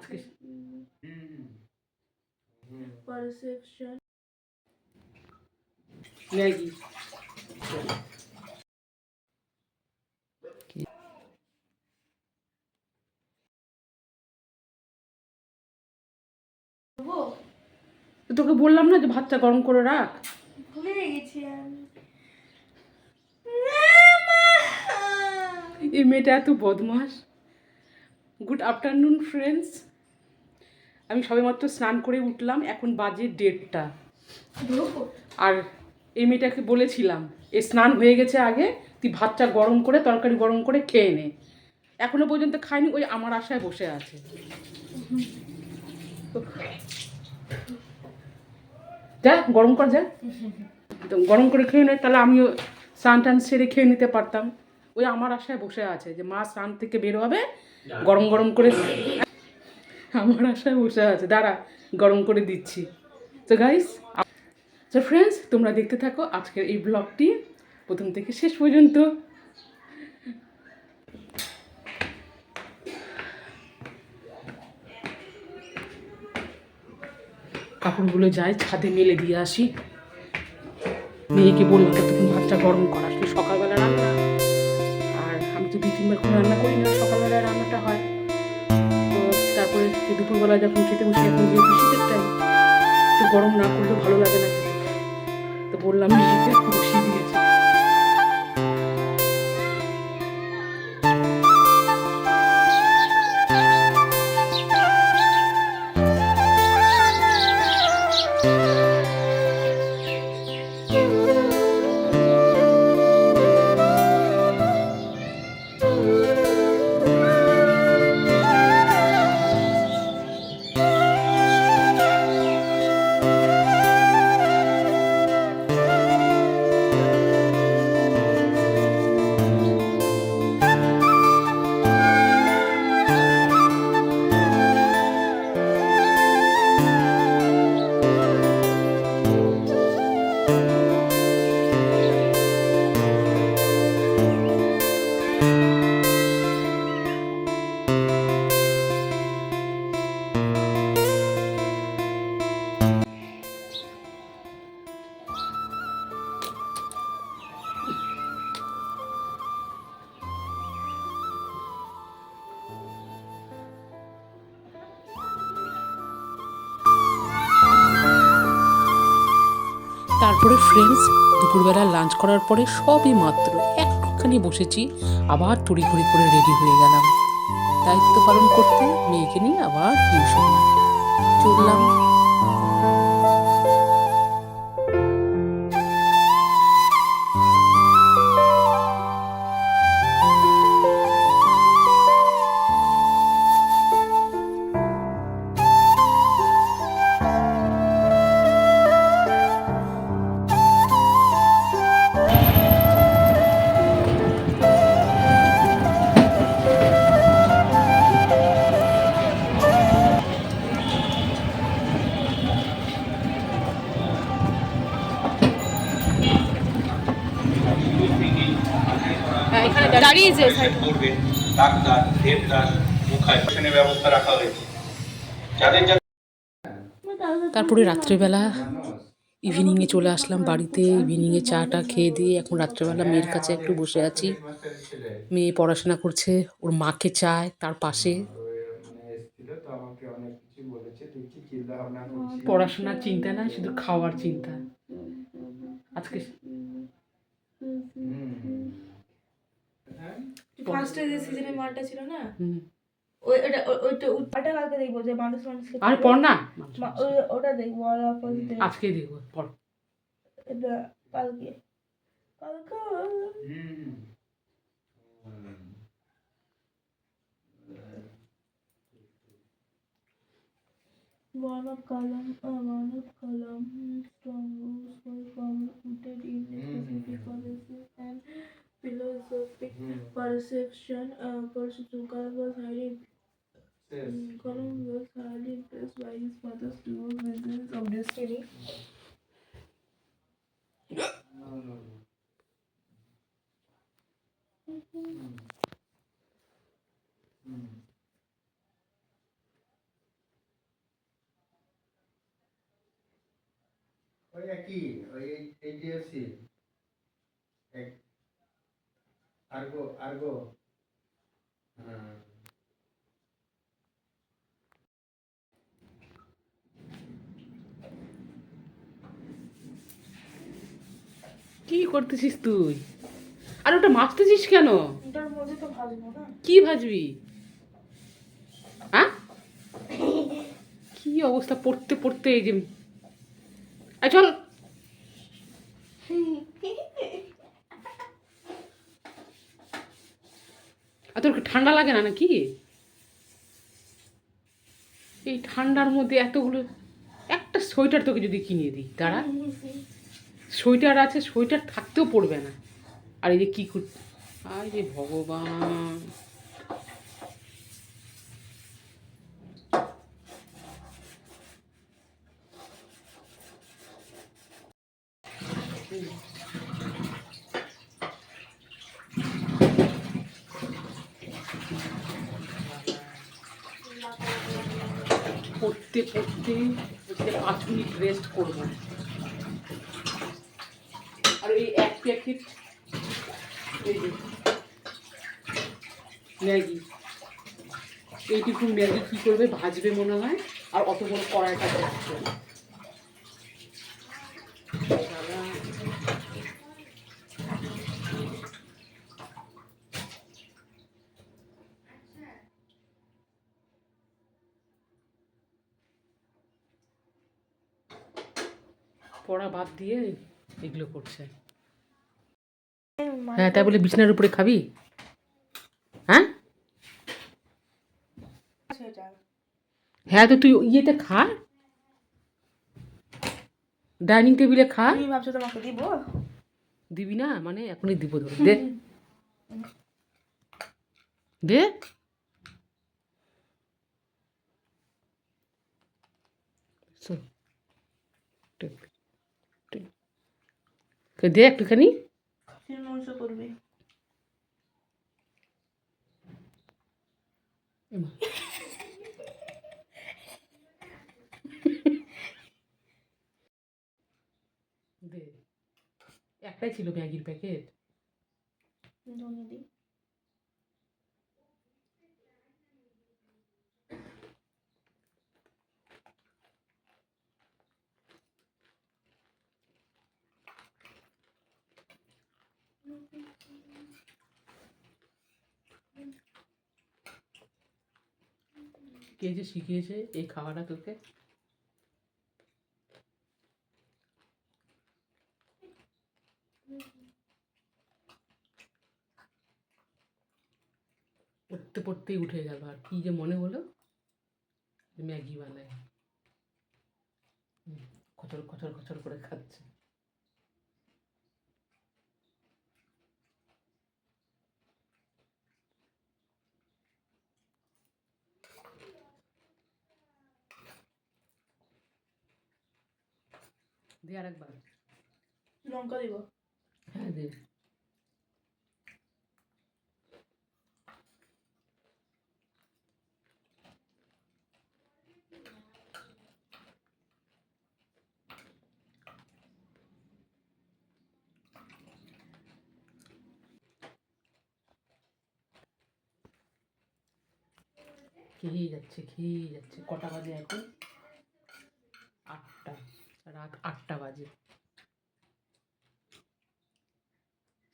আজকে perception Maggi তোকে বললাম না যে ভাতটা গরম করে রাখ, ভুলে গেছি আমি। এই মেয়েটা এত বদমাস। গুড আফটারনুন ফ্রেন্ডস, আমি সবেমাত্র স্নান করে উঠলাম, এখন বাজে 1:30টা। আর এই মেয়েটাকে বলেছিলাম এ স্নান হয়ে গেছে, আগে তুই ভাতটা গরম করে তরকারি গরম করে খেয়ে নে, এখনো পর্যন্ত খায়নি, ওই আমার আশায় বসে আছে। যা গরম কর, যা গরম করে খেয়ে নে, তাহলে আমিও স্নান টান সেরে খেয়ে নিতে পারতাম। ওই আমার আশায় বসে আছে যে মা স্নান থেকে বের হবে, গরম গরম করে, আমার আশায় বসে আছে, দাঁড়া গরম করে দিচ্ছি। তো গাইস, তো ফ্রেন্ডস, তোমরা দেখতে থাকো আজকের এই ব্লগটি প্রথম থেকে শেষ পর্যন্ত। কাপড়গুলো যাই ছাদে মেলে দিয়ে আসি। মেয়েকে বললাম তখন ভাতটা গরম করা, আসলে সকালবেলা রান্না, আর আমি তো 2-3 বার করে রান্না করি না, সকালবেলায় রান্নাটা হয়। তো তারপরে দুপুরবেলা যখন খেতে বসে, এখন যেহেতু শীতের টাইম, একটু গরম না করলে ভালো লাগে না খেতে, তো বললাম মেয়েকে একটু বসিয়ে দিয়েছি। তারপরে ফ্রেন্ডস, দুপুরবেলা লাঞ্চ করার পরে সবই মাত্র একটুখানি বসেছি, আবার তড়িঘড়ি করে রেডি হয়ে গেলাম দায়িত্ব পালন করতে, মেয়েকে নিয়ে আবার টিউশনে চললাম। দাঁড়িয়েছে ডাক্তার, দেবদাস, মুখায় ব্যবস্থা রাখা হয়েছে। তারপরে রাত্রেবেলা ইভিনিংয়ে চলে আসলাম বাড়িতে, ইভিনিংয়ে চাটা খেয়ে দিয়ে এখন রাত্রেবেলা মেয়ের কাছে একটু বসে আছি। মেয়ে পড়াশোনা করছে, ওর মাকে চায় তার পাশে। পড়াশোনার চিন্তা না, শুধু খাওয়ার চিন্তা আজকে। ফার্স্টে যে সিজনে মালটা ছিল না, ওই ওটা ওইটা ওটা কালকে দেখবো, যে মানুষ মানুষকে আর পড় না, ওটা দেখবো, আর আজকে দেখবো, পড় এটা কালকে কালকে। One of column, strong rules were formulated in specific policies and philosophic perception. Column was highly impressed by his father's two visions of destiny. একই ওই এইচডিএফসি আর্গো আর্গো। হ্যাঁ কি করতেছিস তুই? আর ওটা মাখতেছিস কেন? ওটার মধ্যে তো ভাজবো না। কি ভাজবি? হ্যাঁ, কি অবস্থা পড়তে পড়তে এই যে চল। আর তোর কি ঠান্ডা লাগে না নাকি? এই ঠান্ডার মধ্যে এতগুলো, একটা সোয়েটার তোকে যদি কিনে দিই, দাঁড়া, সোয়েটার আছে, সোয়েটার থাকতেও পড়বে না। আর এই যে কী করতে, আয় রে ভগবান। পড়তে পড়তে 5 মিনিট রেস্ট করবো। আর এই এক প্যাকেট ম্যাগি, এইটুকু ম্যাগি কী করবে, ভাজবে মনে হয়। আর অত বড় কড়াইটা যাচ্ছে পড়া বাদ দিয়ে এগুলো করছে। হ্যাঁ, তাই বলে বিছানার উপরে খাবি? হ্যাঁ হ্যাঁ, তো তুই ইয়েতে খা, ডাইনিং টেবিলে খা। তুমি ভাবছো তোমাকে দিব? দিবি না মানে? এখনই দিব, ধর দে দে। দে একটুখানি। মাংস করবি? দে, একটাই ছিল ম্যাগির প্যাকেট। কে যে শিখিয়েছে এই খাওয়াটা তোকে? পড়তে পড়তেই উঠে গেল, আর কি যে মনে হলো ম্যাগি বানায়। খচর খচর খচর করে খাচ্ছে। দে আরেকবার। লঙ্কা দিব? হ্যাঁ দে। খেয়েই যাচ্ছে খেয়েই যাচ্ছে। কটা বাজে এখন? 8টা, রাত 8টা বাজে।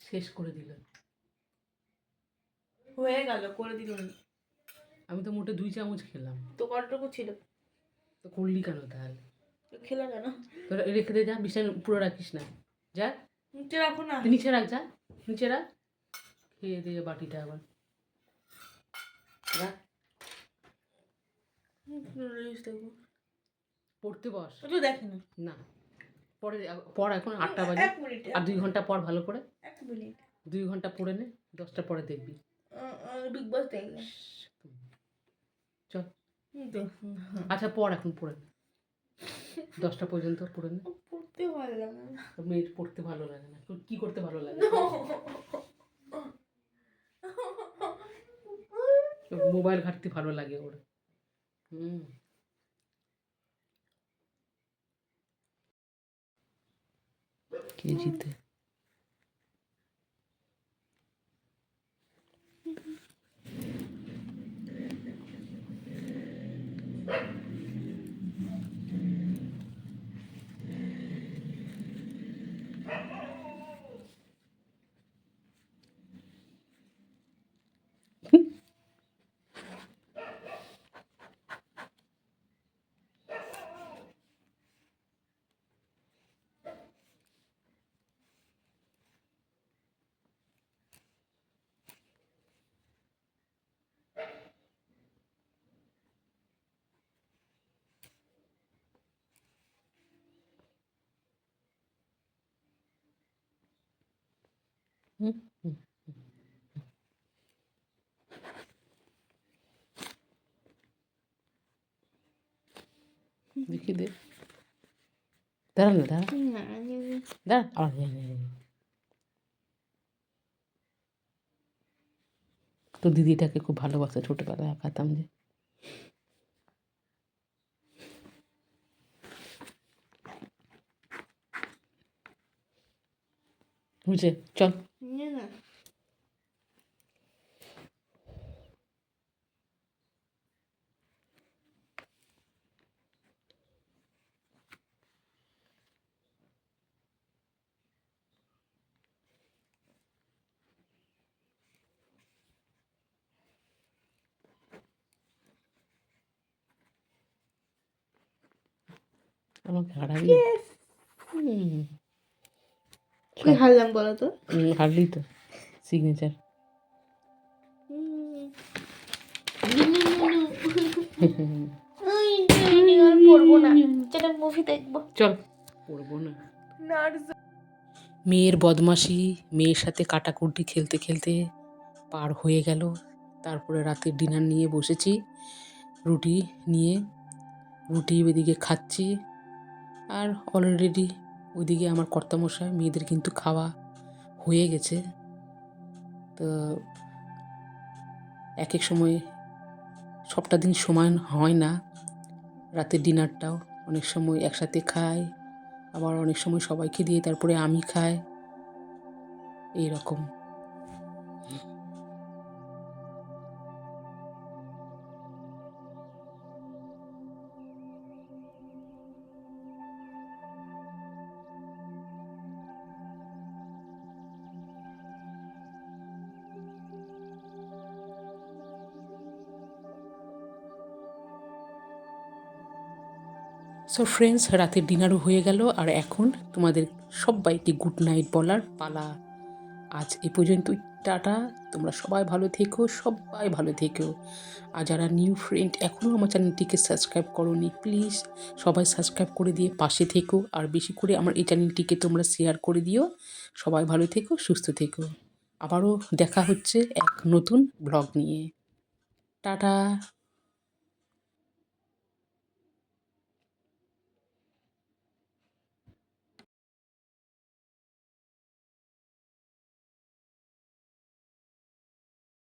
শেষ করে দিল। হয়ে গেল, করে দিল। আমি তো মোটে 2 চামচ খেলাম। তো কতটুকু ছিল? তো করলি কেন তাহলে? খেলা কেন? তোরা রেখে দে, যা, বিছানা পুরো রাখিস না, যা নিচে রাখো না। নিচে রাখ, যা নিচে রাখ। খেয়ে দিয়ে বাটিটা আবার রাখ। পড়তে বস। তো দেখে না। না, পরে পর, এখন 8টা বাজে। 1 মিনিট। আর 2 ঘন্টা পর ভালো করে। 1 মিনিট। 2 ঘন্টা পড়ে নে, 10টা পরে দেখবি। বিগ বস দেখবে। চল। আচ্ছা পড়, এখন পড়ে নে, 10টা পর্যন্ত পড়ে নে। পড়তে ভালো লাগে না। মেয়ের পড়তে ভালো লাগে না? কি করতে ভালো লাগে? মোবাইল ঘাঁটতে ভালো লাগে ওর। হুম। কেজিতে। হুম, হুম, দেখি দে। দাঁড়া না, দাঁড়া, না, দাঁড়া। আবার নে, নে, নে। তোর দিদিটাকে খুব ভালোবাসে, ছোটবেলায় আঁকাতাম যে। বুঝে চল। না, আমাকে হারাবি। হুম, কই হারলাম বলো তো? হারলি তো সিগনেচার। আর পড়বো না, যেটা মুভি দেখবো। চল, পড়বো না। নার্স মেয়ের বদমাশি, মেয়ের সাথে কাটাকুটি খেলতে খেলতে পার হয়ে গেল। তারপরে রাতের ডিনার নিয়ে বসেছি, রুটি নিয়ে। রুটি ওইদিকে খাচ্ছি, আর অলরেডি ওইদিকে আমার কর্তামশাই, মেয়েদের কিন্তু খাওয়া হয়ে গেছে। তো এক এক সময় সবটা দিন সমান হয় না। রাতের ডিনারটাও অনেক সময় একসাথে খাই, আবার অনেক সময় সবাইকে দিয়ে তারপরে আমি খাই, এই রকম। সো ফ্রেন্ডস, রাতের ডিনারও হয়ে গেল, আর এখন তোমাদের সবাইকে গুড নাইট বলার পালা। আজ এ পর্যন্তই, টাটা। তোমরা সবাই ভালো থেকো, সবাই ভালো থেকো। আর যারা নিউ ফ্রেন্ড এখনও আমার চ্যানেলটিকে সাবস্ক্রাইব করোনি, প্লিজ সবাই সাবস্ক্রাইব করে দিয়ে পাশে থেকো, আর বেশি করে আমার এই চ্যানেলটিকে তোমরা শেয়ার করে দিও। সবাই ভালো থেকো, সুস্থ থেকো। আবারও দেখা হচ্ছে এক নতুন ব্লগ নিয়ে। টাটা।